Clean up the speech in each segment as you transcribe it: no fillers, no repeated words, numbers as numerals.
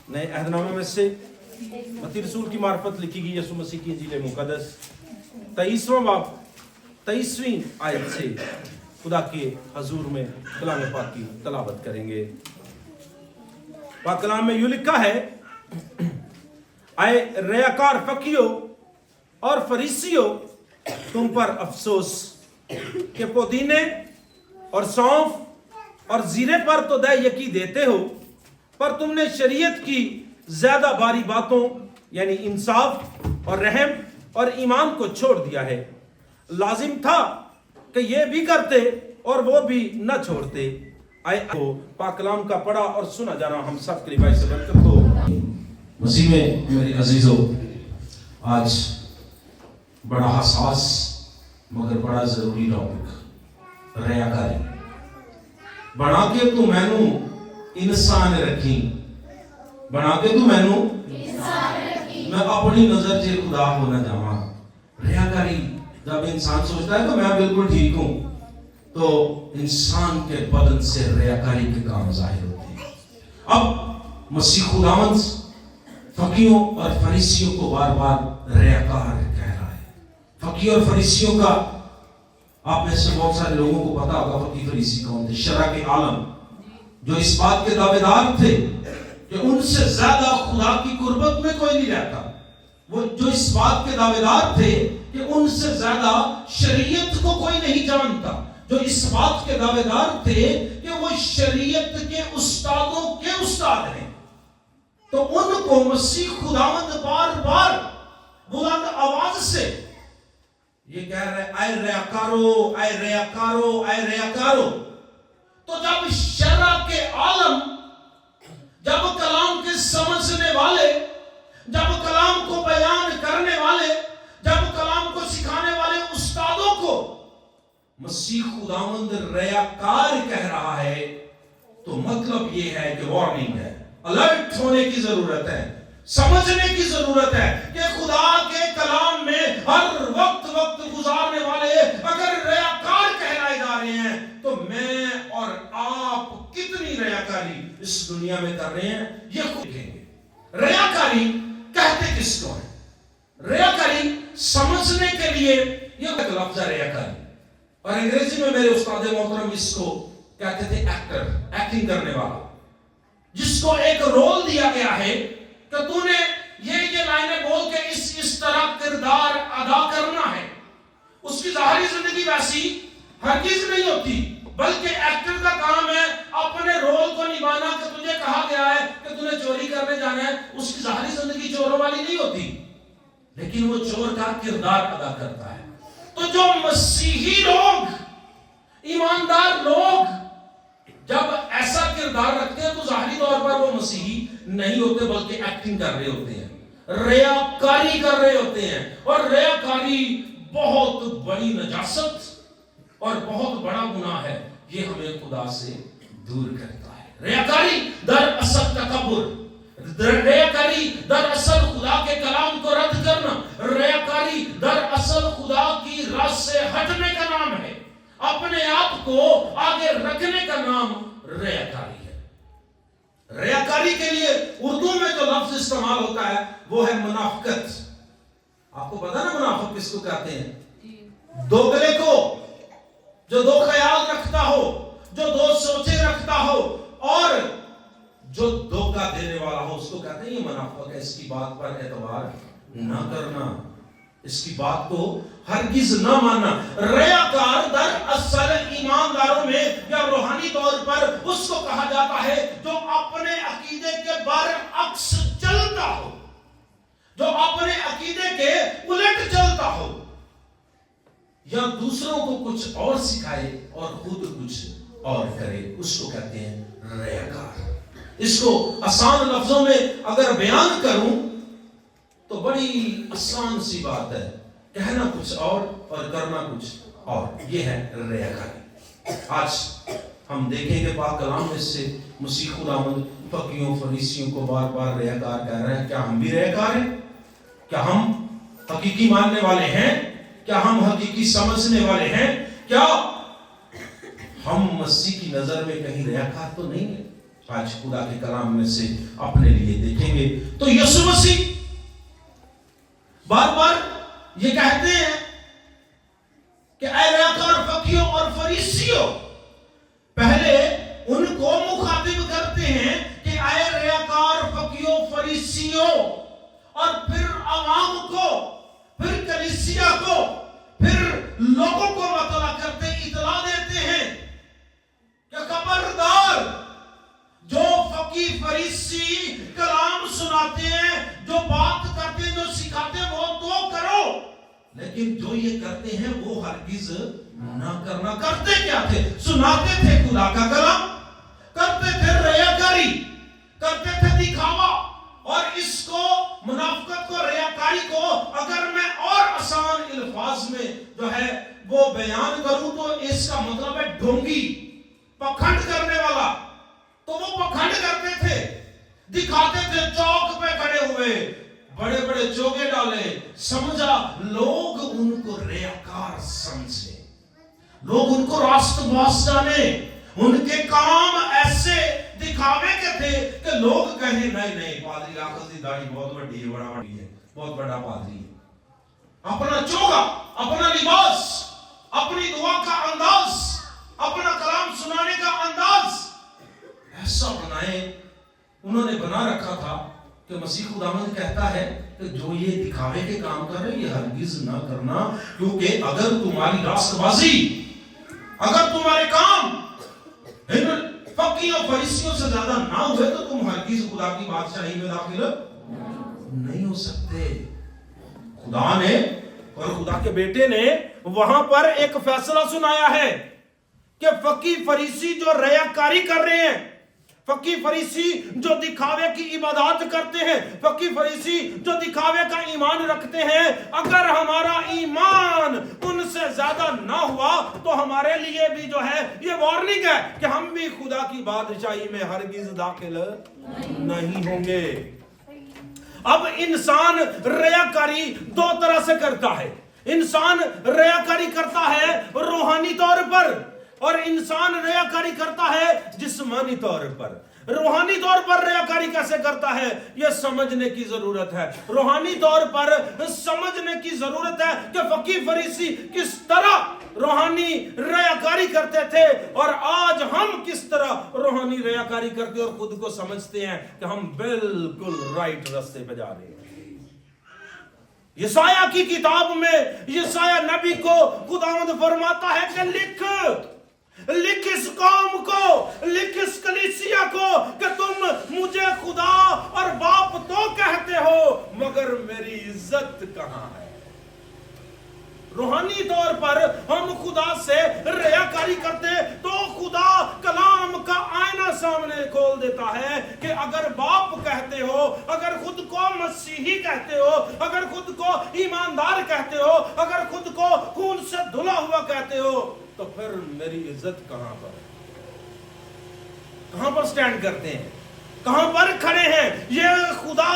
नए अहदनामे में से मत्ती रसूल की मार्फत लिखी गई यीशु मसीह की इंजील मुकद्दस 23वां बाब 23वीं आयत से खुदा के हजूर में कलाम पाक की तलावत करेंगे। पाक कलाम में यूं लिखा है, आए रियाकार फकीरों और फरीसियों, तुम पर अफसोस कि पुदीने और सौंफ और जीरे पर तो दय यकी देते हो, पर तुमने शरीयत की ज्यादा भारी बातों यानी इंसाफ और रहम और ईमान को छोड़ दिया है। लाजिम था कि ये भी करते और वो भी न छोड़ते। आए तो पाक कलाम का पढ़ा और सुना जाना हम सब के लिए भाई से बरकत हो। मसीह में मेरे अजीजों, आज बड़ा हसास मगर बड़ा जरूरी टॉपिक रियाकारी। बना के तू मैनू इंसान रखी, बना के तू मैनू मैं अपनी नजर से खुदा हो न जावा। रियाकारी जब इंसान सोचता है तो मैं बिल्कुल ठीक हूं, तो इंसान के बदन से रियाकारी के काम जाहिर होते हैं। अब मसीह खुदावंद फकीरों और फरीसियों को बार बार रियाकार कह रहा है। फकीर और फरीसियों का आप में से बहुत सारे लोगों को पता होगा फकीर फरीसी कौन थे। शरा के आलम जो इस बात के दावेदार थे कि उनसे ज्यादा खुदा की कुर्बत में कोई नहीं रहता, वो जो इस बात के दावेदार थे कि उनसे ज्यादा शरीयत को कोई नहीं जानता, जो इस बात के दावेदार थे कि वो शरीयत के उस्तादों के उस्ताद हैं, तो उनको मसीह खुदावंद बार बार बुलंद आवाज से ये कह रहे, आए रियाकारो, आए रियाकारो, आए रियाकारो। तो जब शरा के आलम, जब कलाम के समझने वाले, जब कलाम को बयान करने वाले, जब कलाम को सिखाने वाले उस्तादों को मसीह खुदावंद रियाकार कह रहा है, तो मतलब ये है कि वार्निंग है, अलर्ट होने की जरूरत है, समझने की जरूरत है कि खुदा के कलाम में हर वक्त गुजारने वाले अगर रियाकार कहलाए जा रहे हैं, तो मैं और आप कितनी रियाकारी इस दुनिया में कर रहे हैं ये देखेंगे। रियाकारी कहते किसको है? रियाकारी समझने के लिए ये लफ्ज है रियाकारी, और अंग्रेजी में मेरे उस्ताद मोहतरम इसको कहते थे एक्टर, एक्टिंग करने वाला, जिसको एक रोल दिया गया है कि तूने ये लाइनें बोल के इस तरह किरदार अदा करना है। उसकी जाहिरी जिंदगी वैसी हरगिज नहीं होती, बल्कि एक्टर का काम है अपने रोल को निभाना। कि तुझे कहा गया है कि तूने चोरी करने जाना है, उसकी जाहिरी जिंदगी चोरों वाली नहीं होती, लेकिन वो चोर का किरदार अदा करता है। तो जो मसीही लोग, ईमानदार लोग जब ऐसा किरदार रखते हैं, तो जाहिरी तौर पर वो मसीही नहीं होते, बल्कि एक्टिंग कर रहे होते हैं, रियाकारी कर रहे होते हैं। और रियाकारी बहुत बड़ी नजासत और बहुत बड़ा गुनाह है, ये हमें खुदा से दूर करता है। रियाकारी दरअसल तकब्बुर, रियाकारी दरअसल खुदा के कलाम को रद्द करना, रियाकारी दरअसल खुदा की राह से हटने का नाम है, अपने आप को आगे रखने का नाम रियाकारी है। रियाकारी के लिए उर्दू में जो लफ्ज इस्तेमाल होता है वो है मुनाफिकत। आपको पता ना मुनाफिक किसको कहते हैं? दोगले को, जो दो ख्याल रखता हो, जो दो सोचे रखता हो और जो धोखा देने वाला हो, उसको कहते हैं ये मुनाफिक है। इसकी बात पर एतबार ना करना, इसकी बात को हरगिज ना मानना। रियाकार दरअसल ईमानदारों में या रूहानी तौर पर उसको कहा जाता है जो अपने अकीदे के बरअक्स चलता हो, जो अपने अकीदे के उलट चलता हो, या दूसरों को कुछ और सिखाए और खुद कुछ और करे, उसको कहते हैं रियाकार। इसको आसान लफ्जों में अगर बयान करूं तो बड़ी आसान सी बात है, कहना कुछ और करना कुछ और, ये है रियाकारी। आज हम देखेंगे पाक कलाम में से मसीह खुदावंद फकीरों फरीसियों को बार बार रियाकार कह रहे हैं। क्या हम भी रियाकार हैं? क्या हम हकीकी मानने वाले हैं? क्या हम हकीकी समझने वाले हैं? क्या हम मसीह की नजर में कहीं रियाकार तो नहीं है? आज खुदा के कलाम में से अपने लिए देखेंगे तो यीशु मसीह बार बार ये कहते हैं कि ऐ रयाकार फकीरों और फरीसियों, पहले उनको मुखातिब करते हैं कि ऐ रयाकार फकीरों फरीसियों, और फिर अवाम को, फिर कलीसिया को, फिर लोगों को मतला करते इतला देते हैं कि खबरदार, जो फकीर फरीसी कलाम सुनाते हैं, जो बात करते हैं, जो सिखाते हैं, वो तो करो, लेकिन जो ये करते हैं वो हरगिज ना करना। करते क्या थे? सुनाते थे खुदा का कलाम, करते थे रयाकारी, करते थे दिखावा, और इसको मुनाफिकत को, रयाकारी को अगर मैं और आसान अल्फाज में जो है वो बयान करूं तो इसका मतलब है ढोंगी, पखंड करने वाला। तो वो पखंड करते थे, दिखाते थे, चौक पे खड़े हुए बड़े बड़े चोगे डाले, समझा लोग उनको रयाकार समझे, लोग उनको रास्तबाज जाने, उनके काम ऐसे दिखावे के थे कि लोग कहें नहीं नहीं पादरी आखिर की दाढ़ी बहुत बड़ी है, बड़ा बड़ी है, बहुत बड़ा पादरी है। अपना चोगा, अपना लिबास, अपनी दुआ का अंदाज, अपना कलाम सुनाने का अंदाज ऐसा बनाए, उन्होंने बना रखा था कि मसीह खुदावंद कहता है कि जो ये दिखावे के काम कर रहे ये हरगिज ना करना, क्योंकि अगर तुम्हारी रास्तबाजी, अगर तुम्हारे काम इन फकीरों फरीसियों से ज्यादा ना हुए तो तुम हरगिज खुदा की बादशाही में दाखिल नहीं हो सकते। खुदा ने और खुदा के बेटे ने वहां पर एक फैसला सुनाया है कि फकीर फरीसी जो रयाकारी कर रहे हैं, फकीर फरीसी जो दिखावे की इबादत करते हैं, फकीर फरीसी जो दिखावे का ईमान रखते हैं, अगर हमारा ईमान उनसे ज्यादा ना हुआ तो हमारे लिए भी जो है ये वार्निंग है कि हम भी खुदा की बादशाही में हरगिज दाखिल नहीं होंगे। अब इंसान रयाकारी दो तरह से करता है। इंसान रयाकारी करता है रूहानी तौर पर, और इंसान रयाकारी करता है जिस्मानी तौर पर। रूहानी तौर पर रयाकारी कैसे करता है यह समझने की जरूरत है। रूहानी तौर पर समझने की जरूरत है कि फकीर फरीसी किस तरह रूहानी रयाकारी करते थे और आज हम किस तरह रूहानी रयाकारी करते और खुद को समझते हैं कि हम बिल्कुल राइट रास्ते पे जा रहे हैं। यशाया की किताब में यशाया नबी को खुदावंद फरमाता है कि लिख इस कौम को, लिख इस कलीसिया को कि तुम मुझे खुदा और बाप तो कहते हो मगर मेरी इज्जत कहां है। रूहानी तौर पर हम खुदा से रयाकारी करते तो खुदा कलाम का आईना सामने खोल देता है कि अगर बाप कहते हो, अगर खुद को मसीही कहते हो, अगर खुद को ईमानदार कहते हो, अगर खुद को खून से धुला हुआ कहते हो, तो फिर मेरी इज्जत कहां पर है? कहां पर स्टैंड करते हैं, कहां पर खड़े हैं? ये खुदा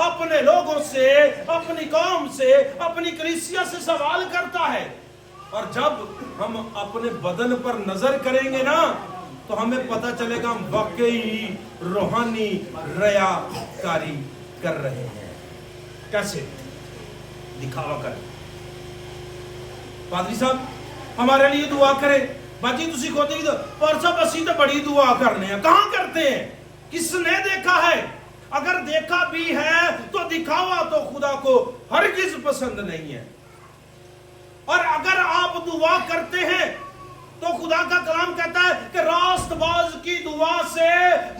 अपने लोगों से, अपनी कौम से, अपनी कलीसिया से सवाल करता है। और जब हम अपने बदन पर नजर करेंगे ना तो हमें पता चलेगा हम वाकई रूहानी रयाकारी कर रहे हैं। कैसे? दिखावा कर। पादरी साहब हमारे लिए दुआ करें। बाजी तुसी खोते ही पर सब असी तो बड़ी दुआ करने हैं। कहां करते हैं? किसने देखा है? अगर देखा भी है तो दिखावा तो खुदा को हरगिज पसंद नहीं है। और अगर आप दुआ करते हैं तो खुदा का कलाम कहता है कि रास्तबाज की दुआ से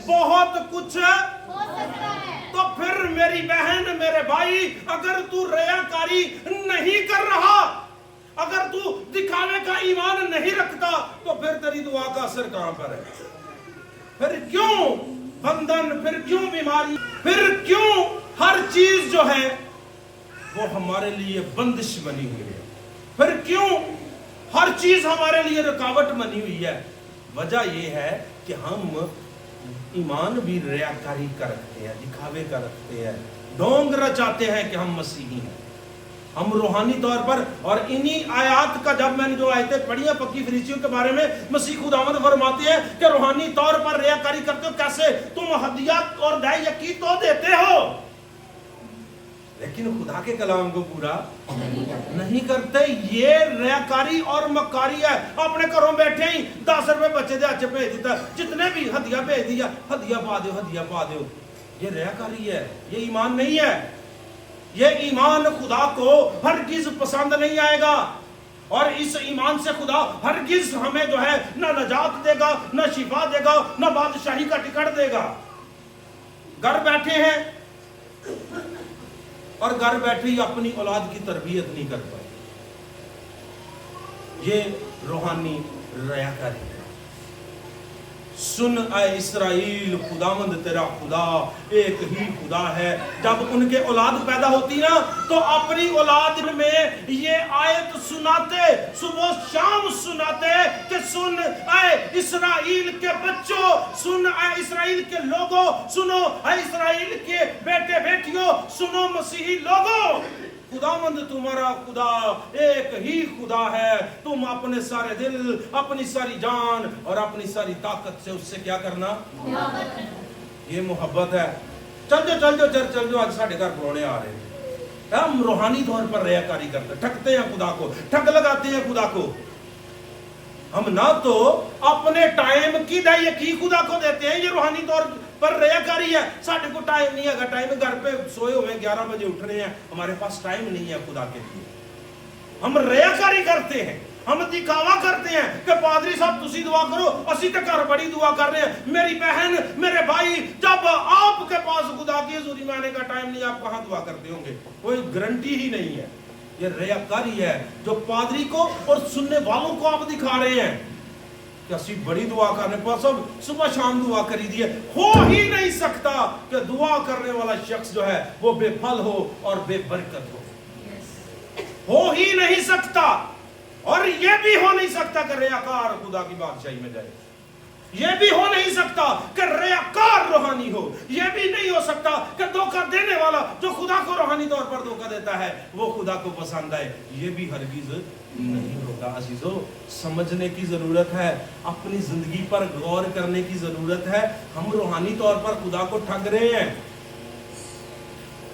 बहुत कुछ हो सकता है। तो फिर मेरी बहन, मेरे भाई, अगर तू रयाकारी नहीं कर रहा, अगर तू दिखावे का ईमान नहीं रखता तो फिर तेरी दुआ का असर कहां पर है? फिर क्यों बंधन, फिर क्यों बीमारी, फिर क्यों हर चीज जो है वो हमारे लिए बंदिश बनी हुई है? फिर क्यों हर चीज हमारे लिए रुकावट बनी हुई है? वजह यह है कि हम ईमान भी रयाकारी का रखते हैं, दिखावे का रखते हैं, ढोंग रचाते हैं कि हम मसीही हैं। हम रूहानी तौर पर, और इन्हीं आयात का जब मैंने जो आयतें पढ़ी हैं पक्की फरीसियों के बारे में, मसीह खुदावंद फरमाते हैं कि रूहानी तौर पर रियाकारी करते हो। कैसे? तुम हदिया और दाई यकी तो देते हो, लेकिन खुदा के कलाम को पूरा नहीं करते। ये रियाकारी और मक्कारी है। अपने घरों बैठे ही 10 रुपए बच्चे दे हाथ भेज दिता, जितने भी हदिया भेज दिया, हदिया पा दो, हदिया पा दो। ये रियाकारी है, ये ईमान नहीं है। ये ईमान खुदा को हरगिज पसंद नहीं आएगा, और इस ईमान से खुदा हरगिज हमें जो है ना नजात देगा, ना शिफा देगा, ना बादशाही का टिकट देगा। घर बैठे हैं और घर बैठे ही अपनी औलाद की तरबियत नहीं कर पाए। ये रूहानी रियाकारी है। सुन ऐ इस्राएल, खुदावंद तेरा खुदा एक ही खुदा है। जब उनके औलाद पैदा होती ना, तो अपनी औलाद में ये आयत सुनाते, सुबह शाम सुनाते कि सुन ऐ इस्राएल के बच्चों, सुन ऐ इस्राएल के लोगों, सुनो ऐ इस्राएल के बेटे बेटियों, सुनो मसीही लोगों, खुदावंद तुम्हारा खुदा एक ही खुदा है। तुम अपने सारे दिल, अपनी सारी जान और अपनी सारी ताकत से उससे क्या करना? ये मोहब्बत है। चल जाओ चर्च चल जाओ, आज साढ़े घर बुलाने आ रहे हैं। हम रूहानी तौर पर रियाकारी करते, ठगते हैं खुदा को, ठग लगाते हैं खुदा को। हम ना तो अपने टाइम की दायिकी खुदा को देते हैं, ये रूहानी तौर पर रियाकारी है। साढ़े को टाइम नहीं है, टाइम घर पे सोए हुए 11 बजे उठ रहे हैं, हमारे पास टाइम नहीं है खुदा के लिए। हम रियाकारी करते हैं, हम दिखावा करते हैं कि पादरी साहब तुसी दुआ करो, असी तो घर बड़ी दुआ कर रहे हैं। मेरी बहन, मेरे भाई, जब आपके पास खुदा की हजूरी में आने का टाइम नहीं, आप कहां दुआ करते होंगे? कोई गारंटी ही नहीं है। ये रियाकारी है जो पादरी को और सुनने वालों को आप दिखा रहे हैं कि असी बड़ी दुआ करने पर सब सुबह शाम दुआ करी दी है। हो ही नहीं सकता कि दुआ करने वाला शख्स जो है वो बेफल हो और बेबरकत हो ही नहीं सकता। और ये भी हो नहीं सकता कि रियाकार खुदा की बादशाही में जाए। ये भी हो नहीं सकता कि रियाकार रूहानी हो। ये भी नहीं हो सकता कि धोखा देने वाला जो खुदा को रूहानी तौर पर धोखा देता है वो खुदा को पसंद आए। ये भी हरगिज नहीं होगा। अजीजों, समझने की जरूरत है, अपनी जिंदगी पर गौर करने की जरूरत है। हम रूहानी तौर पर खुदा को ठग रहे हैं।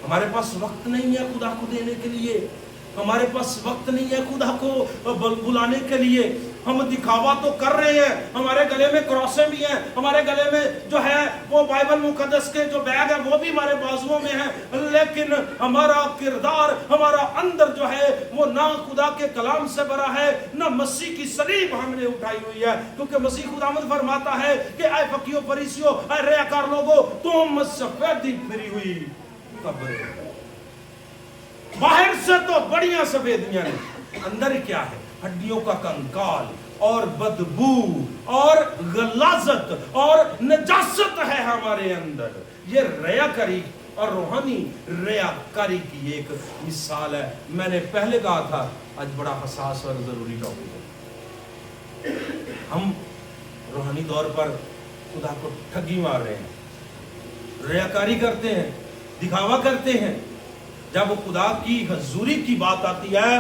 हमारे पास वक्त नहीं है खुदा को देने के लिए, हमारे पास वक्त नहीं है खुदा को बुलाने के लिए। हम दिखावा तो कर रहे हैं, हमारे गले में क्रॉसें भी हैं, हमारे गले में जो है वो बाइबल मुकद्दस के जो बैग है वो भी हमारे बाजुओं में है, लेकिन हमारा किरदार, हमारा अंदर जो है वो ना खुदा के कलाम से भरा है, ना मसीह की सलीब हमने उठाई हुई है। क्योंकि मसीह खुदावंद फरमाता है कि ऐ फकीरों फरीसियों, ऐ रियाकार लोगों, तुम सफेदी फिरी हुई कब्रें। बाहर से तो बढ़िया सफेदियां हैं, अंदर क्या है? हड्डियों का कंकाल और बदबू और गलाजत और नजासत है हमारे अंदर। ये रियाकारी और रूहानी रियाकारी की एक मिसाल है। मैंने पहले कहा था आज बड़ा हसास और जरूरी टॉपिक है। हम रूहानी तौर पर खुदा को ठगी मार रहे हैं, रियाकारी करते हैं, दिखावा करते हैं। जब खुदा की हजूरी की बात आती है,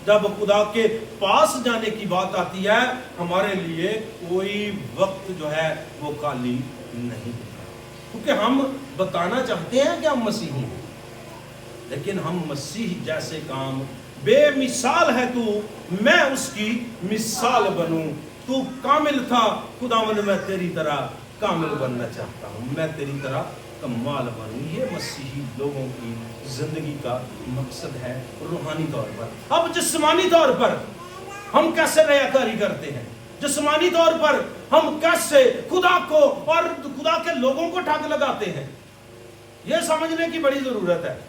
जब खुदा के पास जाने की बात आती है, हमारे लिए कोई वक्त जो है वो खाली नहीं होता। क्योंकि हम बताना चाहते हैं कि हम मसीही हैं, लेकिन हम मसीह जैसे काम, बेमिसाल है तू, मैं उसकी मिसाल बनूं। तू कामिल था खुदावंद, मैं तेरी तरह कामिल बनना चाहता हूं, मैं तेरी तरह कमाल बनूं। ये मसीही लोगों की जिंदगी का मकसद है रूहानी तौर पर। अब जिस्मानी तौर पर हम कैसे रियाकारी करते हैं? जिस्मानी तौर पर हम कैसे खुदा को और खुदा के लोगों को ठग लगाते हैं, यह समझने की बड़ी जरूरत है।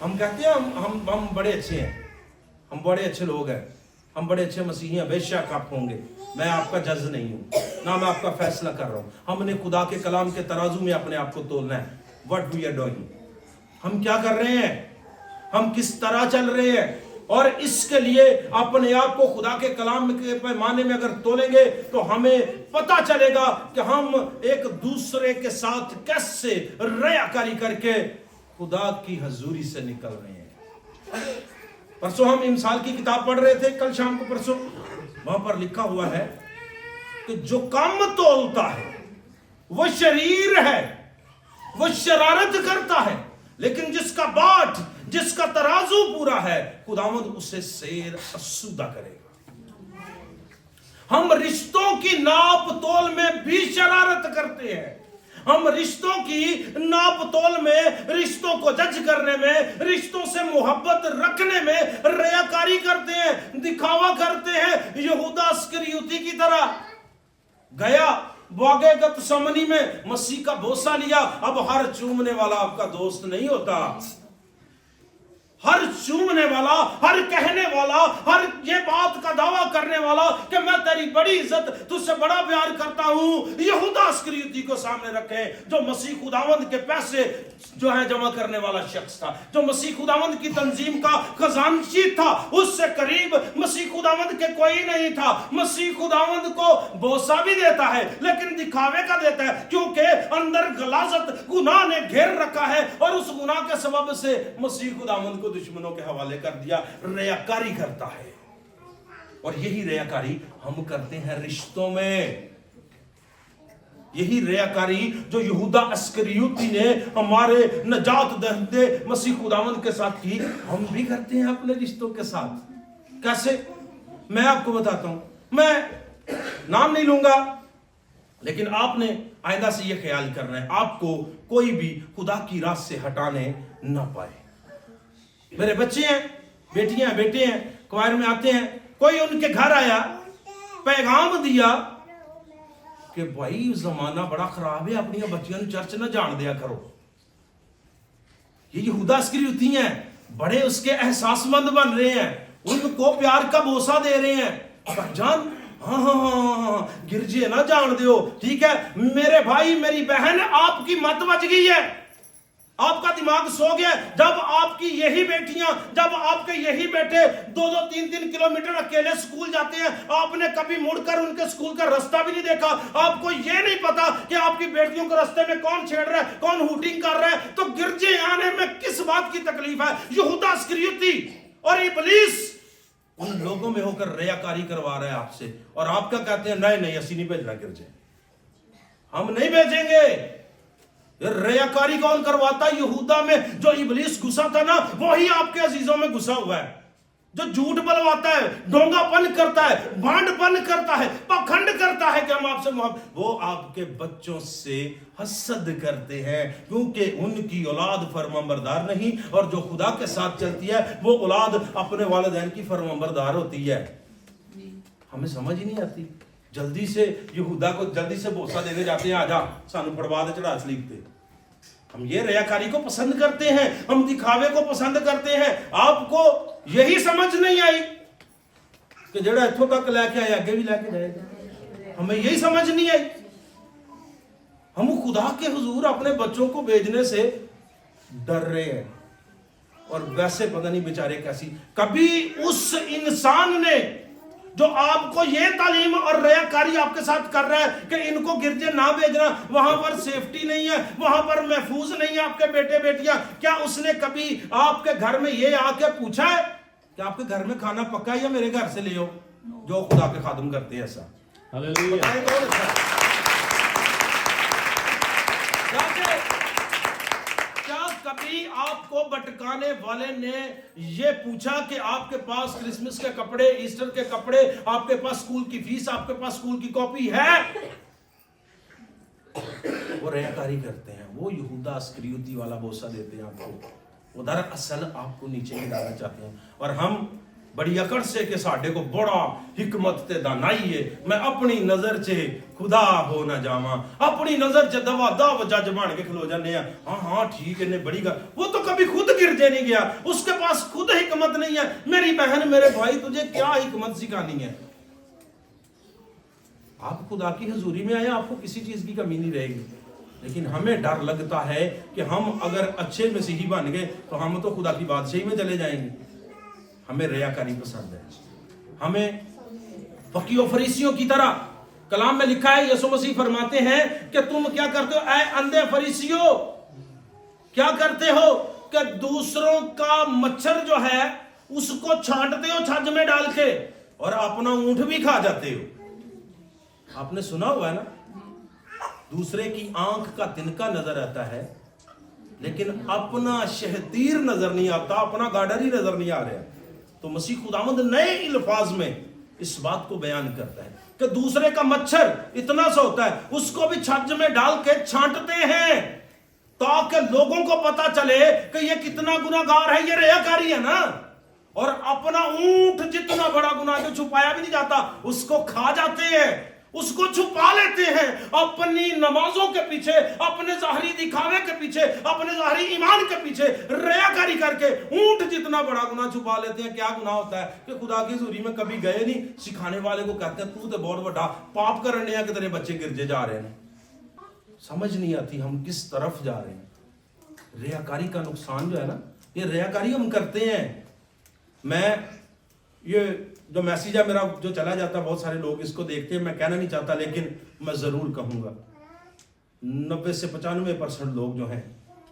हम कहते हैं हम बड़े अच्छे हैं, हम बड़े अच्छे लोग हैं, हम बड़े अच्छे मसीही हैं। बेशक आप होंगे, मैं आपका जज नहीं हूं, ना मैं आपका फैसला कर रहा हूं। हमने खुदा के कलाम के तराजू में अपने आप को तोलना है। व्हाट वी आर डूइंग, हम क्या कर रहे हैं, हम किस तरह चल रहे हैं, और इसके लिए अपने आप को खुदा के कलाम के पैमाने में अगर तोलेंगे तो हमें पता चलेगा कि हम एक दूसरे के साथ कैसे रियाकारी करके खुदा की हजूरी से निकल रहे हैं। परसों हम इमसाल की किताब पढ़ रहे थे, कल शाम को परसों, वहां पर लिखा हुआ है कि जो कम तोलता है वो शरीर है, वो शरारत करता है, लेकिन जिसका बाट, जिसका तराजू पूरा है, खुदावंद उसे सेर असुदा करेगा। हम रिश्तों की नाप तोल में भी शरारत करते हैं। हम रिश्तों की नाप तोल में, रिश्तों को जज करने में, रिश्तों से मोहब्बत रखने में रियाकारी करते हैं, दिखावा करते हैं। यहूदा इस्करियोती की तरह गया बागे गतसमनी में, मसीह का बोसा लिया। अब हर चूमने वाला आपका दोस्त नहीं होता। हर चूमने वाला, हर कहने वाला, हर ये बात का दावा करने वाला कि मैं तेरी बड़ी इज्जत, तुझसे बड़ा प्यार करता हूं, यहूदा इस्करियोती को सामने रखे, जो मसीह खुदावंद के पैसे जो है जमा करने वाला शख्स था, जो मसीह खुदावंद की तंजीम का खजानची था। उससे करीब मसीह खुदावंद के कोई नहीं था। मसीह खुदावंद को बोसा भी देता है, लेकिन दिखावे का देता है, क्योंकि अंदर गलाजत गुनाह ने घेर रखा है, और उस गुनाह के सबब से मसीह खुदावंद को दुश्मनों के हवाले कर दिया। रियाकारी करता है, और यही रियाकारी हम करते हैं रिश्तों में। यही रियाकारी जो यहूदा इस्करियोती ने हमारे नजात दहंदे मसीह खुदावंद के साथ की, हम भी करते हैं अपने रिश्तों के साथ। कैसे? मैं आपको बताता हूं। मैं नाम नहीं लूंगा, लेकिन आपने आइंदा से यह ख्याल करना है, आपको कोई भी खुदा की राह से हटाने ना पाए। मेरे बच्चे हैं, बेटियां हैं, बेटे हैं, क्वायर में आते हैं, कोई उनके घर आया, पैगाम दिया कि भाई जमाना बड़ा खराब है, अपनी बच्चियों चर्च न जान दिया करो। ये यहूदा इस्करियोती हैं, बड़े उसके एहसासमंद बन रहे हैं, उनको प्यार का बोसा दे रहे हैं। भाईजान, हाँ, गिरजे ना जान दो, ठीक है? मेरे भाई, मेरी बहन, आपकी मत बच गई है, आपका दिमाग सो गया। जब आपकी यही बेटियां, जब आपके यही बेटे 2-2, 3-3 किलोमीटर अकेले स्कूल जाते हैं, आपने कभी मुड़कर उनके स्कूल का रास्ता भी नहीं देखा, आपको यह नहीं पता कि आपकी बेटियों को रास्ते में कौन छेड़ रहा है, कौन हुटिंग कर रहा है, तो गिरजे आने में किस बात की तकलीफ है? यहूदा इस्करियोती और इब्लीस उन लोगों में होकर रियाकारी करवा रहा है आपसे, और आप क्या कहते हैं? नहीं, ऐसी नहीं भेजना गिरजे, हम नहीं भेजेंगे। रियाकारी कौन करवाता? यहूदा में जो इब्लीस घुसा था ना, वही आपके अजीजों में घुसा हुआ है, जो झूठ बलवाता है, ढोंगापन करता है, भांडपन करता है, पखंड करता है कि हम आपसे वो आपके बच्चों से हसद करते हैं, क्योंकि उनकी औलाद फरमाबरदार नहीं, और जो खुदा के साथ चलती है वो औलाद अपने वालिदैन की फरमाबरदार होती है। हमें समझ ही नहीं आती। जल्दी से यहूदा को जल्दी से बोसा देने जाते हैं, आजा सानू फड़वा दे चढ़ा सलीब। हम ये रियाकारी को पसंद करते हैं, हम दिखावे को पसंद करते हैं। आपको यही समझ नहीं आई कि जेड़ा इत्थों तक लेके आए आगे भी लेके जाएगा? हमें यही समझ नहीं आई। हम खुदा के हुजूर अपने बच्चों को भेजने से डर रहे हैं, और वैसे पता नहीं बेचारे कैसी। कभी उस इंसान ने जो आपको ये तालीम और रियाकारी आपके साथ कर रहा है कि इनको गिरजे ना भेजना, वहां पर सेफ्टी नहीं है, वहां पर महफूज नहीं है आपके बेटे बेटियां, क्या उसने कभी आपके घर में ये आके पूछा है कि आपके घर में खाना पका है या मेरे घर से ले आओ? जो खुदा के खादम करते हैं ऐसा। हालेलुया। कभी आपको भटकाने वाले ने यह पूछा कि आपके पास क्रिसमस के कपड़े, ईस्टर के कपड़े, आपके पास स्कूल की फीस, आपके पास स्कूल की कॉपी है? वो रियाकारी करते हैं, वो यहूदा इस्करियोती वाला बोसा देते हैं आपको, वो दरअसल आपको नीचे गिराना चाहते हैं। और हम बड़ी अकड़ से कि साडे को बड़ा हिकमत ते दानाई है, मैं अपनी नजर च खुदा हो ना जावा, अपनी नजर च दवा दाव जज बन के खलो जाने। हाँ ठीक है, ने बड़ी गल। वो तो कभी खुद गिरजे नहीं गया, उसके पास खुद हिकमत नहीं है। मेरी बहन, मेरे भाई, तुझे क्या हिकमत सिखानी है? आप खुदा की हजूरी में आए, आपको किसी चीज की कमी नहीं रहेगी। लेकिन हमें डर लगता है कि हम अगर अच्छे मसीही बन गए तो हम तो खुदा की बादशाही में चले जाएंगे। हमें रियाकारी पसंद है। हमें फकीरों फरीसियों की तरह, कलाम में लिखा है, यीशु मसीह फरमाते हैं कि तुम क्या करते हो ऐ अंधे फरीसियों, क्या करते हो कि दूसरों का मच्छर जो है उसको छांटते हो छज में डाल के और अपना ऊंट भी खा जाते हो। आपने सुना हुआ है ना, दूसरे की आंख का तिनका नजर आता है लेकिन अपना शहतीर नजर नहीं आता, अपना गाडर ही नजर नहीं आ रहा। तो मसीह खुदावंद नए अल्फाज में इस बात को बयान करता है कि दूसरे का मच्छर इतना सा होता है उसको भी छज में डाल के छांटते हैं ताकि लोगों को पता चले कि ये कितना गुनाहगार है, ये रियाकारी है ना। और अपना ऊंट जितना बड़ा गुनाह जो छुपाया भी नहीं जाता उसको खा जाते हैं, उसको छुपा लेते हैं अपनी नमाजों के पीछे, अपने ज़ाहरी दिखावे के पीछे, अपने ज़ाहरी ईमान के पीछे रियाकारी करके ऊंट जितना बड़ा गुनाह छुपा लेते हैं। क्या गुनाह होता है कि खुदा की हुजूरी में कभी गए नहीं, सिखाने वाले को कहते हैं तू तो बहुत बड़ा पाप करने हैं कि तेरे बच्चे गिरजे जा रहे हैं। समझ नहीं आती हम किस तरफ जा रहे हैं। रियाकारी का नुकसान जो है ना, ये रियाकारी हम करते हैं। मैं ये जो मैसेज है मेरा जो चला जाता है, बहुत सारे लोग इसको देखते हैं, मैं कहना नहीं चाहता लेकिन मैं जरूर कहूंगा 90 से 95% लोग जो हैं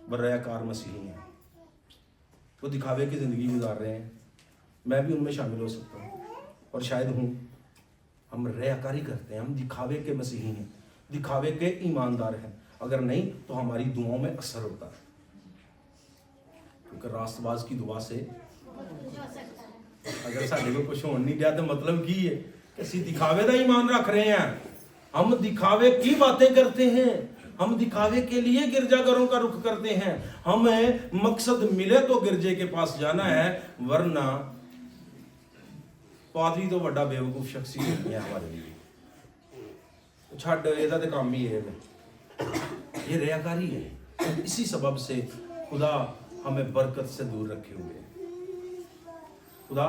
वो रियाकार मसीही हैं, वो दिखावे की जिंदगी गुजार रहे हैं। मैं भी उनमें शामिल हो सकता हूँ और शायद हूँ। हम रियाकारी करते हैं, हम दिखावे के मसीही हैं, दिखावे के ईमानदार हैं। अगर नहीं तो हमारी दुआओं में असर होता है, क्योंकि रास्तबाज की दुआ से अगर साढ़े को कुछ हो नहीं दिया तो मतलब की है कि ਅਸੀਂ दिखावे का ईमान रख रहे हैं, हम दिखावे की बातें करते हैं, हम दिखावे के लिए गिरजाघरों का रुख करते हैं। हमें मकसद मिले तो गिरजे के पास जाना है, वरना पादरी तो बड़ा बेवकूफ शख्सियत है हमारे लिए। छड़ ਇਹਦਾ ਤੇ काम ही है, ये रियाकारी है। इसी सबब से खुदा हमें बरकत से दूर रखे हुए है। खुदा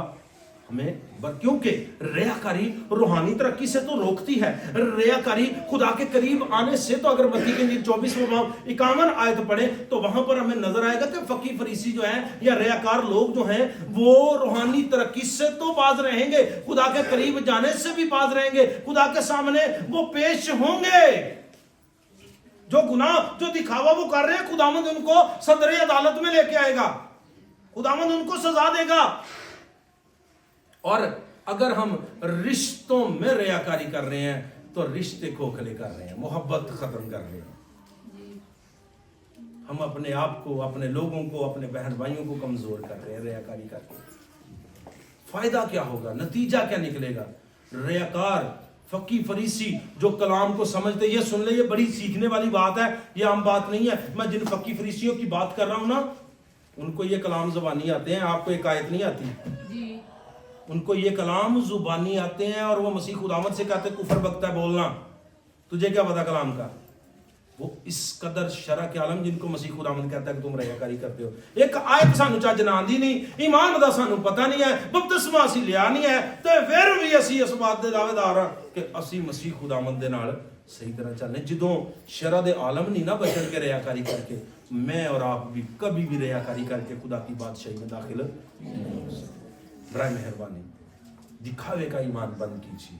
हमें क्योंकि रियाकारी रूहानी तरक्की से तो रोकती है। रियाकारी खुदा के करीब आने से, तो अगर मत्ती की इंजील 24वां बाब 51 आयत पढ़े तो वहां पर हमें नजर आएगा कि फकीर फरीसी जो है या रियाकार लोग जो हैं वो रूहानी तरक्की से तो बाज रहेंगे, खुदा के करीब जाने से भी बाज रहेंगे, खुदा के सामने वो पेश होंगे। जो गुनाह जो दिखावा वो कर रहे हैं, खुदावंद उनको सदर अदालत में लेके आएगा, खुदावंद उनको सजा देगा। और अगर हम रिश्तों में रियाकारी कर रहे हैं तो रिश्ते खोखले कर रहे हैं, मोहब्बत खत्म कर रहे हैं। हम अपने आप को, अपने लोगों को, अपने बहन भाइयों को कमजोर कर रहे हैं रियाकारी करके। फायदा क्या होगा, नतीजा क्या निकलेगा? रियाकार फकी फरीसी जो कलाम को समझते, ये सुन ले, ये बड़ी सीखने वाली बात है, ये आम बात नहीं है। मैं जिन फकी फरीसियों की बात कर रहा हूं ना, उनको ये कलाम ज़बानी आते हैं, आपको एक आयत नहीं आती। उनको ये कलाम जुबानी आते हैं और वो मसीह खुदावंद से कहते कुफर बकता है बोलना, तुझे क्या पता कलाम का। वो इस कदर शरा के आलम जिनको मसीह खुदावंद कहता है कि तुम रियाकारी करते हो। एक आयत सानू चज ना आंदी नहीं, ईमान दा सानू पता नहीं है, बपतिस्मा असीं लिया नहीं है, तो फिर भी असीं इस बात दे दावेदार हां कि असीं मसीह खुदावंद दे नाल सही तरह चलने। जदों शरा दे आलम नहीं ना बचन के रियाकारी करके, मैं और आप भी कभी भी रियाकारी करके खुदा की बादशाही में दाखिल नहीं हो सकते। बराए मेहरबानी दिखावे का ईमान बंद कीजिए।